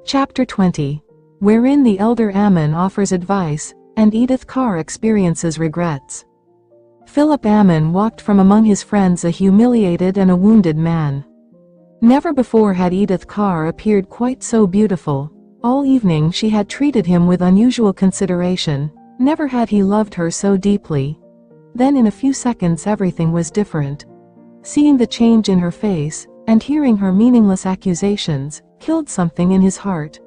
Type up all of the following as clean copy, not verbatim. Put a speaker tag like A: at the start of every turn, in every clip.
A: Chapter 20. Wherein the elder Ammon offers advice, and Edith Carr experiences regrets. Philip Ammon walked from among his friends a humiliated and a wounded man. Never before had Edith Carr appeared quite so beautiful. All evening she had treated him with unusual consideration. Never had he loved her so deeply. Then in a few seconds everything was different. Seeing the change in her face, and hearing her meaningless accusations, killed something in his heart.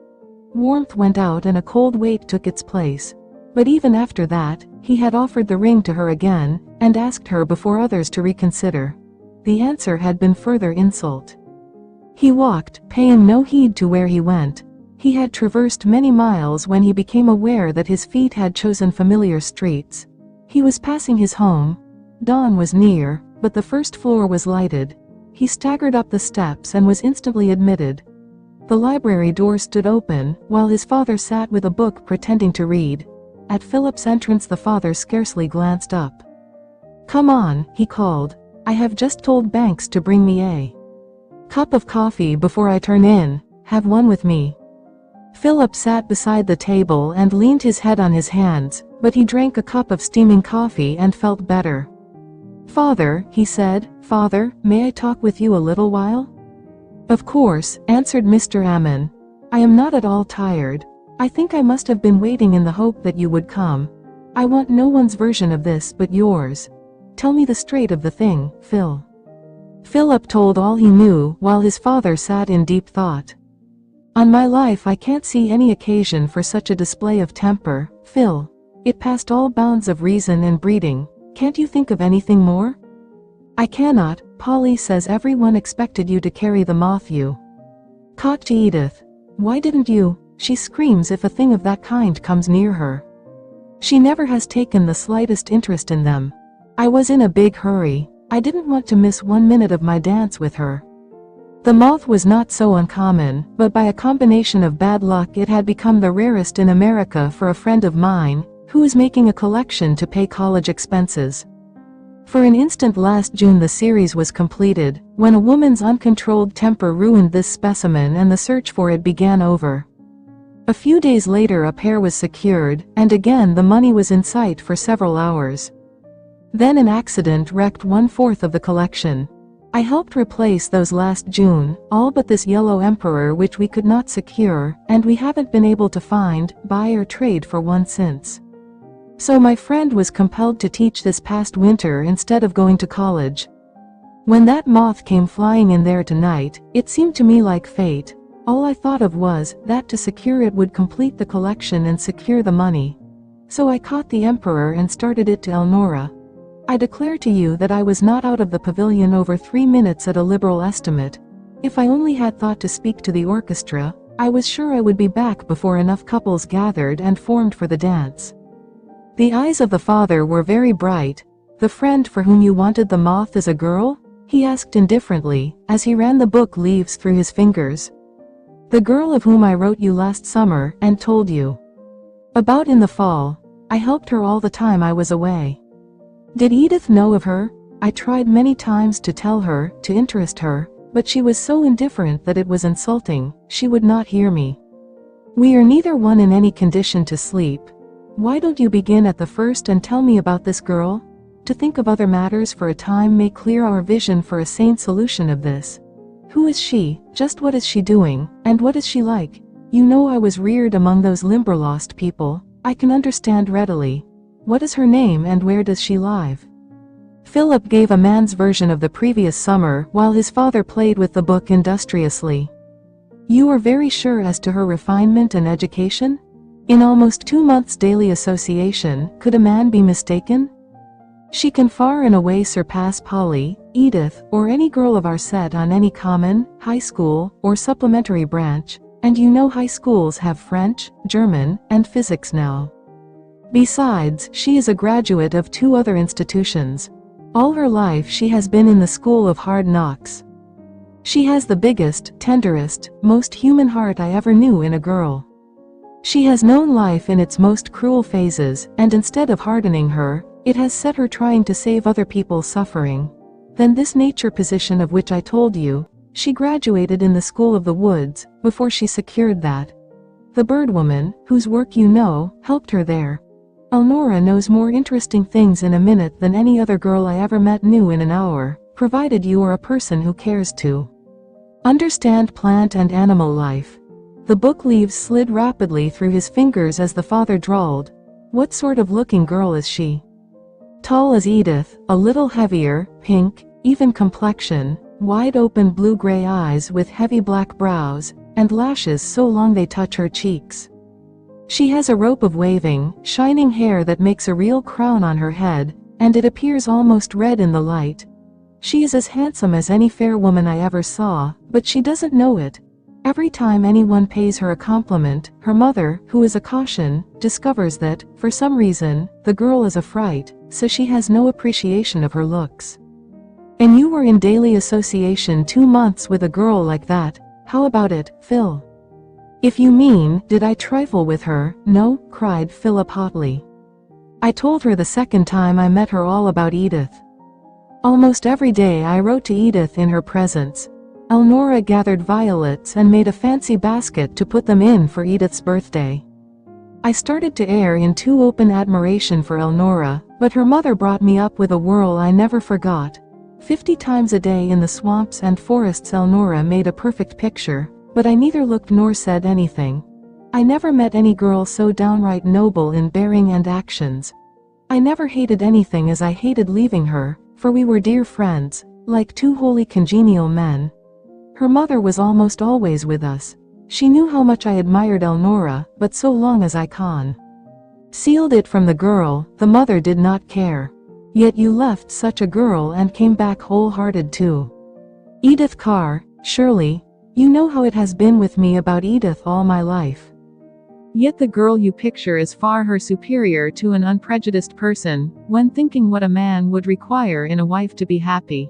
A: Warmth went out and a cold weight took its place. But even after that, he had offered the ring to her again, and asked her before others to reconsider. The answer had been further insult. He walked, paying no heed to where he went. He had traversed many miles when he became aware that his feet had chosen familiar streets. He was passing his home. Dawn was near, but the first floor was lighted. He staggered up the steps and was instantly admitted. The library door stood open, while his father sat with a book pretending to read. At Philip's entrance the father scarcely glanced up. "Come on," he called. "I have just told Banks to bring me a cup of coffee before I turn in. Have one with me." Philip sat beside the table and leaned his head on his hands, but he drank a cup of steaming coffee and felt better. "Father," he said, "Father, may I talk with you a little while?" "Of course," answered Mr. Ammon. "I am not at all tired. I think I must have been waiting in the hope that you would come. I want no one's version of this but yours. Tell me the straight of the thing, Phil." Philip told all he knew while his father sat in deep thought. "On my life I can't see any occasion for such a display of temper, Phil. It passed all bounds of reason and breeding. Can't you think of anything more?" "I cannot. Polly says everyone expected you to carry the moth you caught to Edith. Why didn't you? She screams if a thing of that kind comes near her. She never has taken the slightest interest in them. I was in a big hurry. I didn't want to miss 1 minute of my dance with her." The moth was not so uncommon, but by a combination of bad luck it had become the rarest in America for a friend of mine, who is making a collection to pay college expenses. For an instant last June the series was completed, when a woman's uncontrolled temper ruined this specimen and the search for it began over. A few days later a pair was secured, and again the money was in sight for several hours. Then an accident wrecked 1/4 of the collection. I helped replace those last June, all but this yellow emperor which we could not secure, and we haven't been able to find, buy or trade for one since. So my friend was compelled to teach this past winter instead of going to college. When that moth came flying in there tonight, it seemed to me like fate. All I thought of was that to secure it would complete the collection and secure the money. So I caught the emperor and started it to Elnora. I declare to you that I was not out of the pavilion over 3 minutes at a liberal estimate. If I only had thought to speak to the orchestra, I was sure I would be back before enough couples gathered and formed for the dance. The eyes of the father were very bright. "The friend for whom you wanted the moth is a girl?" he asked indifferently, as he ran the book leaves through his fingers. "The girl of whom I wrote you last summer and told you about in the fall. I helped her all the time I was away." "Did Edith know of her?" "I tried many times to tell her, to interest her, but she was so indifferent that it was insulting. She would not hear me." "We are neither one in any condition to sleep. Why don't you begin at the first and tell me about this girl? To think of other matters for a time may clear our vision for a sane solution of this. Who is she, just what is she doing, and what is she like? You know I was reared among those Limberlost people. I can understand readily. What is her name and where does she live?" Philip gave a man's version of the previous summer while his father played with the book industriously. "You are very sure as to her refinement and education? In almost 2 months' daily association, could a man be mistaken? She can far and away surpass Polly, Edith, or any girl of our set on any common, high school, or supplementary branch, and you know high schools have French, German, and physics now. Besides, she is a graduate of 2 other institutions. All her life she has been in the school of hard knocks. She has the biggest, tenderest, most human heart I ever knew in a girl. She has known life in its most cruel phases, and instead of hardening her, it has set her trying to save other people's suffering. Then this nature position of which I told you, She graduated in the School of the Woods, before she secured that. The birdwoman, whose work you know, helped her there. Elnora knows more interesting things in a minute than any other girl I ever met knew in an hour, provided you are a person who cares to understand plant and animal life. The book leaves slid rapidly through his fingers as the father drawled. What sort of looking girl is she? Tall as Edith, a little heavier, pink, even complexion, wide-open blue-gray eyes with heavy black brows, and lashes so long they touch her cheeks. She has a rope of waving, shining hair that makes a real crown on her head, and it appears almost red in the light. She is as handsome as any fair woman I ever saw, but she doesn't know it. Every time anyone pays her a compliment, her mother, who is a caution, discovers that, for some reason, the girl is a fright, so she has no appreciation of her looks. And you were in daily association 2 months with a girl like that. How about it, Phil? If you mean, did I trifle with her? No, cried Philip hotly. I told her the second time I met her all about Edith. Almost every day I wrote to Edith in her presence. Elnora gathered violets and made a fancy basket to put them in for Edith's birthday. I started to err in too open admiration for Elnora, but her mother brought me up with a whirl I never forgot. 50 times a day in the swamps and forests Elnora made a perfect picture, but I neither looked nor said anything. I never met any girl so downright noble in bearing and actions. I never hated anything as I hated leaving her, for we were dear friends, like two wholly congenial men. Her mother was almost always with us. She knew how much I admired Elnora, but so long as I concealed it from the girl, the mother did not care. Yet you left such a girl and came back wholehearted too. Edith Carr, surely, you know how it has been with me about Edith all my life. Yet the girl you picture is far her superior to an unprejudiced person, when thinking what a man would require in a wife to be happy.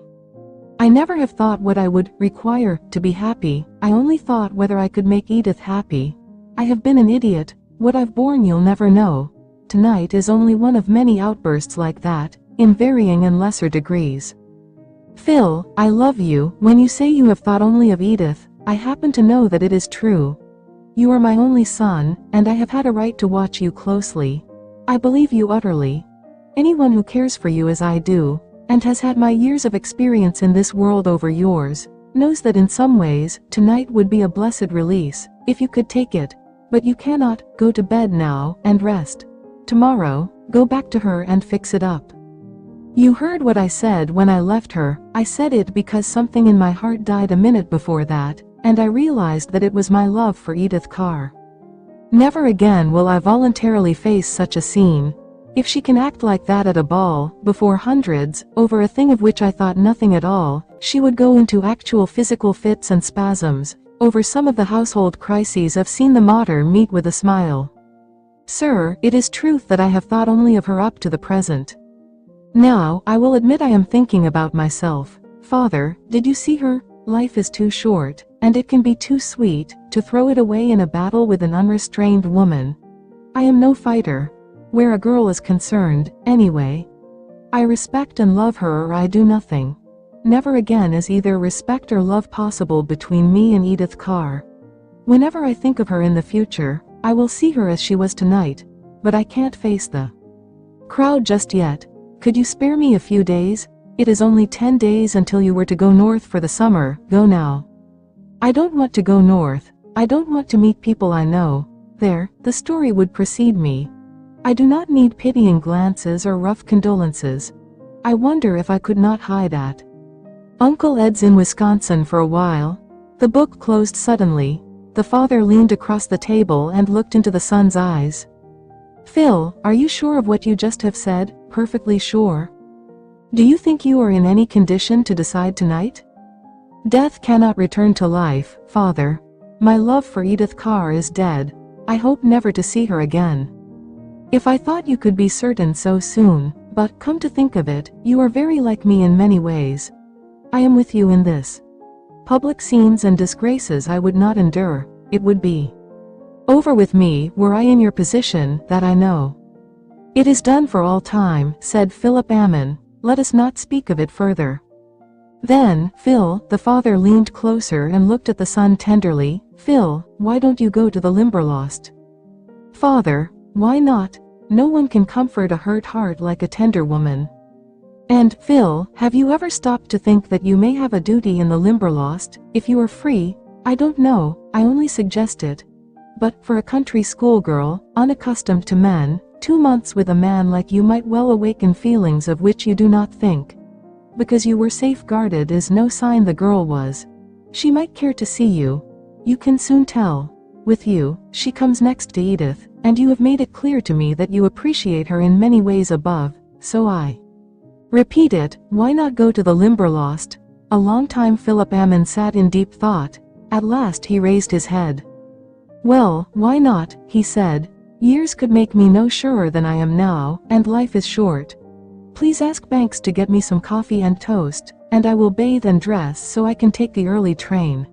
A: I never have thought what I would require to be happy, I only thought whether I could make Edith happy. I have been an idiot, what I've borne you'll never know. Tonight is only one of many outbursts like that, in varying and lesser degrees. Phil, I love you. When you say you have thought only of Edith, I happen to know that it is true. You are my only son, and I have had a right to watch you closely. I believe you utterly. Anyone who cares for you as I do, and has had my years of experience in this world over yours, knows that in some ways, tonight would be a blessed release, if you could take it. But you cannot. Go to bed now, and rest. Tomorrow, go back to her and fix it up. You heard what I said when I left her. I said it because something in my heart died a minute before that, and I realized that it was my love for Edith Carr. Never again will I voluntarily face such a scene. If she can act like that at a ball, before hundreds, over a thing of which I thought nothing at all, she would go into actual physical fits and spasms. Over some of the household crises I've seen the mater meet with a smile. Sir, it is truth that I have thought only of her up to the present. Now, I will admit I am thinking about myself. Father, did you see her? Life is too short, and it can be too sweet, to throw it away in a battle with an unrestrained woman. I am no fighter. Where a girl is concerned, anyway. I respect and love her or I do nothing. Never again is either respect or love possible between me and Edith Carr. Whenever I think of her in the future, I will see her as she was tonight, but I can't face the crowd just yet. Could you spare me a few days? It is only 10 days until you were to go north for the summer. Go now. I don't want to go north. I don't want to meet people I know. There, the story would precede me. I do not need pitying glances or rough condolences. I wonder if I could not hide at Uncle Ed's in Wisconsin for a while. The book closed suddenly. The father leaned across the table and looked into the son's eyes. Phil, are you sure of what you just have said? Perfectly sure. Do you think you are in any condition to decide tonight? Death cannot return to life, father. My love for Edith Carr is dead. I hope never to see her again. If I thought you could be certain so soon, but come to think of it, you are very like me in many ways. I am with you in this. Public scenes and disgraces I would not endure. It would be over with me were I in your position, that I know. It is done for all time, said Philip Ammon. Let us not speak of it further. Then, Phil, the father leaned closer and looked at the son tenderly. Phil, why don't you go to the Limberlost? Father, why not? No one can comfort a hurt heart like a tender woman. And, Phil, have you ever stopped to think that you may have a duty in the Limberlost, if you are free? I don't know, I only suggest it. But, for a country schoolgirl, unaccustomed to men, 2 months with a man like you might well awaken feelings of which you do not think. Because you were safeguarded is no sign the girl was. She might care to see you. You can soon tell. With you, she comes next to Edith, and you have made it clear to me that you appreciate her in many ways above, so I repeat it, why not go to the Limberlost? A long time Philip Ammon sat in deep thought. At last he raised his head. Well, why not, he said. Years could make me no surer than I am now, and life is short. Please ask Banks to get me some coffee and toast, and I will bathe and dress so I can take the early train.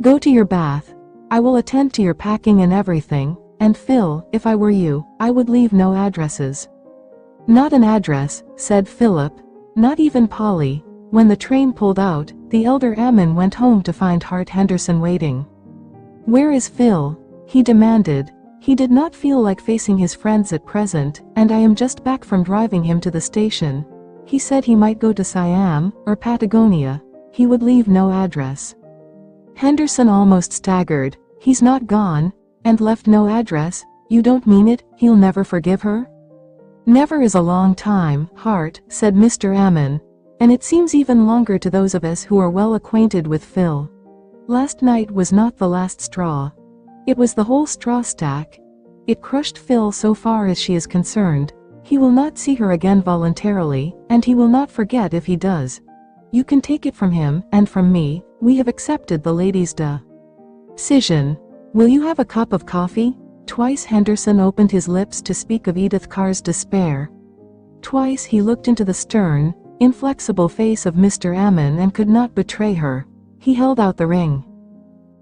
A: Go to your bath. I will attend to your packing and everything, and Phil, if I were you, I would leave no addresses. Not an address, said Philip. Not even Polly. When the train pulled out, the elder Ammon went home to find Hart Henderson waiting. Where is Phil? He demanded. He did not feel like facing his friends at present, and I am just back from driving him to the station. He said he might go to Siam, or Patagonia. He would leave no address. Henderson almost staggered. He's not gone, and left no address? You don't mean it? He'll never forgive her? Never is a long time, Hart, said Mr. Ammon. And it seems even longer to those of us who are well acquainted with Phil. Last night was not the last straw. It was the whole straw stack. It crushed Phil so far as she is concerned. He will not see her again voluntarily, and he will not forget if he does. You can take it from him, and from me, we have accepted the lady's decision. Will you have a cup of coffee? Twice Henderson opened his lips to speak of Edith Carr's despair. Twice he looked into the stern, inflexible face of Mr. Ammon and could not betray her. He held out the ring.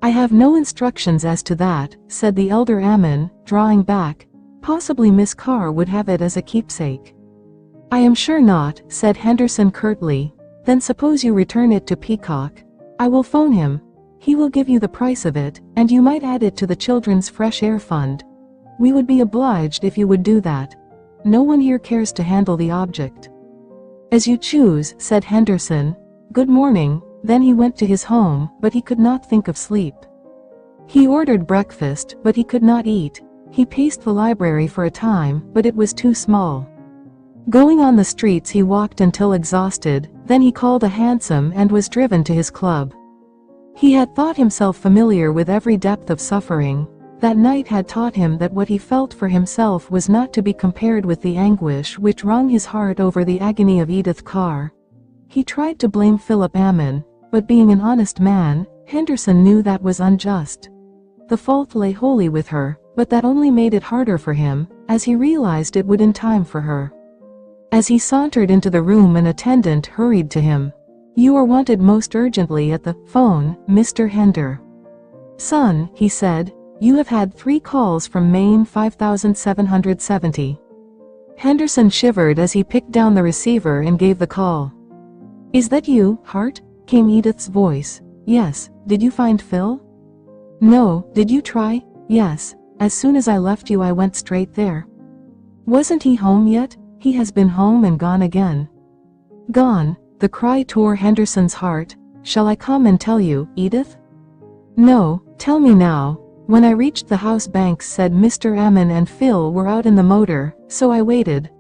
A: I have no instructions as to that, said the elder Ammon, drawing back. Possibly Miss Carr would have it as a keepsake. I am sure not, said Henderson curtly. Then suppose you return it to Peacock. I will phone him. He will give you the price of it, and you might add it to the Children's Fresh Air Fund. We would be obliged if you would do that. No one here cares to handle the object. As you choose, said Henderson. Good morning. Then he went to his home, but he could not think of sleep. He ordered breakfast, but he could not eat. He paced the library for a time, but it was too small. Going on the streets he walked until exhausted, then he called a hansom and was driven to his club. He had thought himself familiar with every depth of suffering. That night had taught him that what he felt for himself was not to be compared with the anguish which wrung his heart over the agony of Edith Carr. He tried to blame Philip Ammon, but being an honest man, Henderson knew that was unjust. The fault lay wholly with her, but that only made it harder for him, as he realized it would in time for her. As he sauntered into the room an attendant hurried to him. You are wanted most urgently at the phone, Mr. Hender. Son, he said, you have had 3 calls from Maine 5770. Henderson shivered as he picked down the receiver and gave the call. Is that you, Hart? Came Edith's voice. Yes, did you find Phil? No, did you try? Yes, as soon as I left you I went straight there. Wasn't he home yet? He has been home and gone again. Gone, the cry tore Henderson's heart. Shall I come and tell you, Edith? No, tell me now. When I reached the house Banks said Mr. Ammon and Phil were out in the motor, so I waited.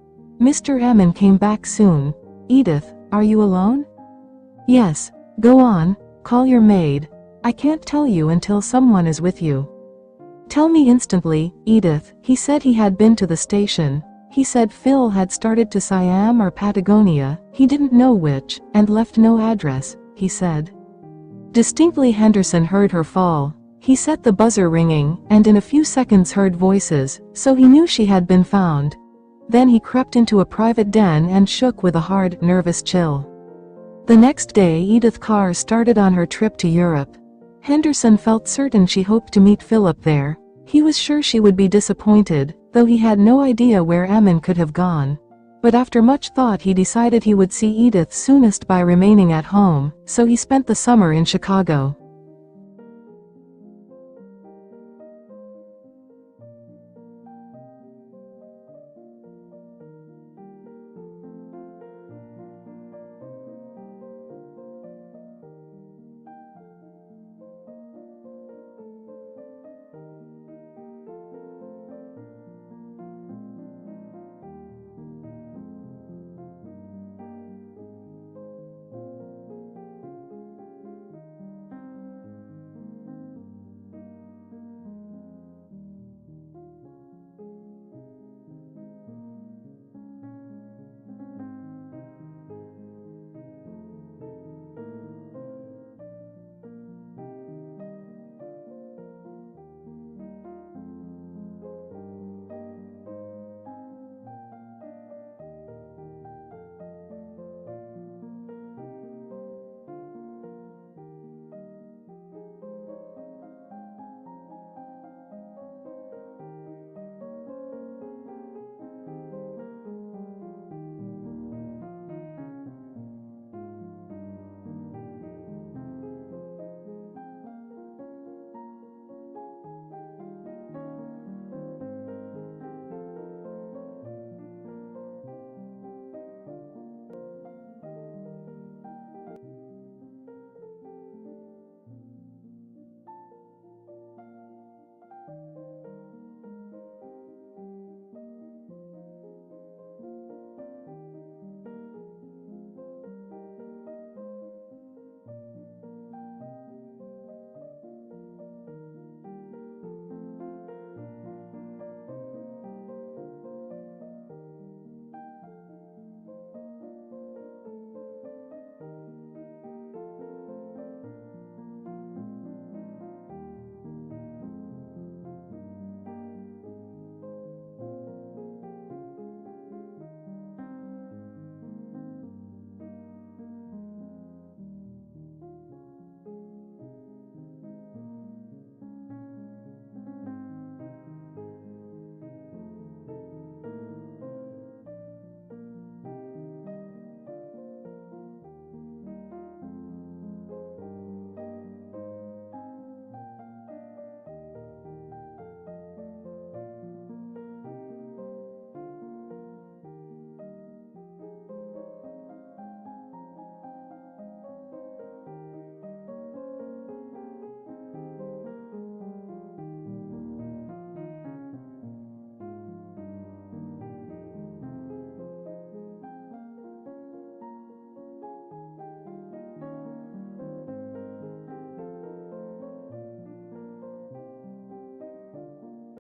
A: Mr. Ammon came back soon. Edith, are you alone? Yes, go on, call your maid. I can't tell you until someone is with you. Tell me instantly, Edith. He said he had been to the station. He said Phil had started to Siam or Patagonia, he didn't know which, and left no address, he said. Distinctly Henderson heard her fall. He set the buzzer ringing, and in a few seconds heard voices, so he knew she had been found. Then he crept into a private den and shook with a hard, nervous chill. The next day Edith Carr started on her trip to Europe. Henderson felt certain she hoped to meet Philip there. He was sure she would be disappointed, though he had no idea where Ammon could have gone. But after much thought he decided he would see Edith soonest by remaining at home, so he spent the summer in Chicago.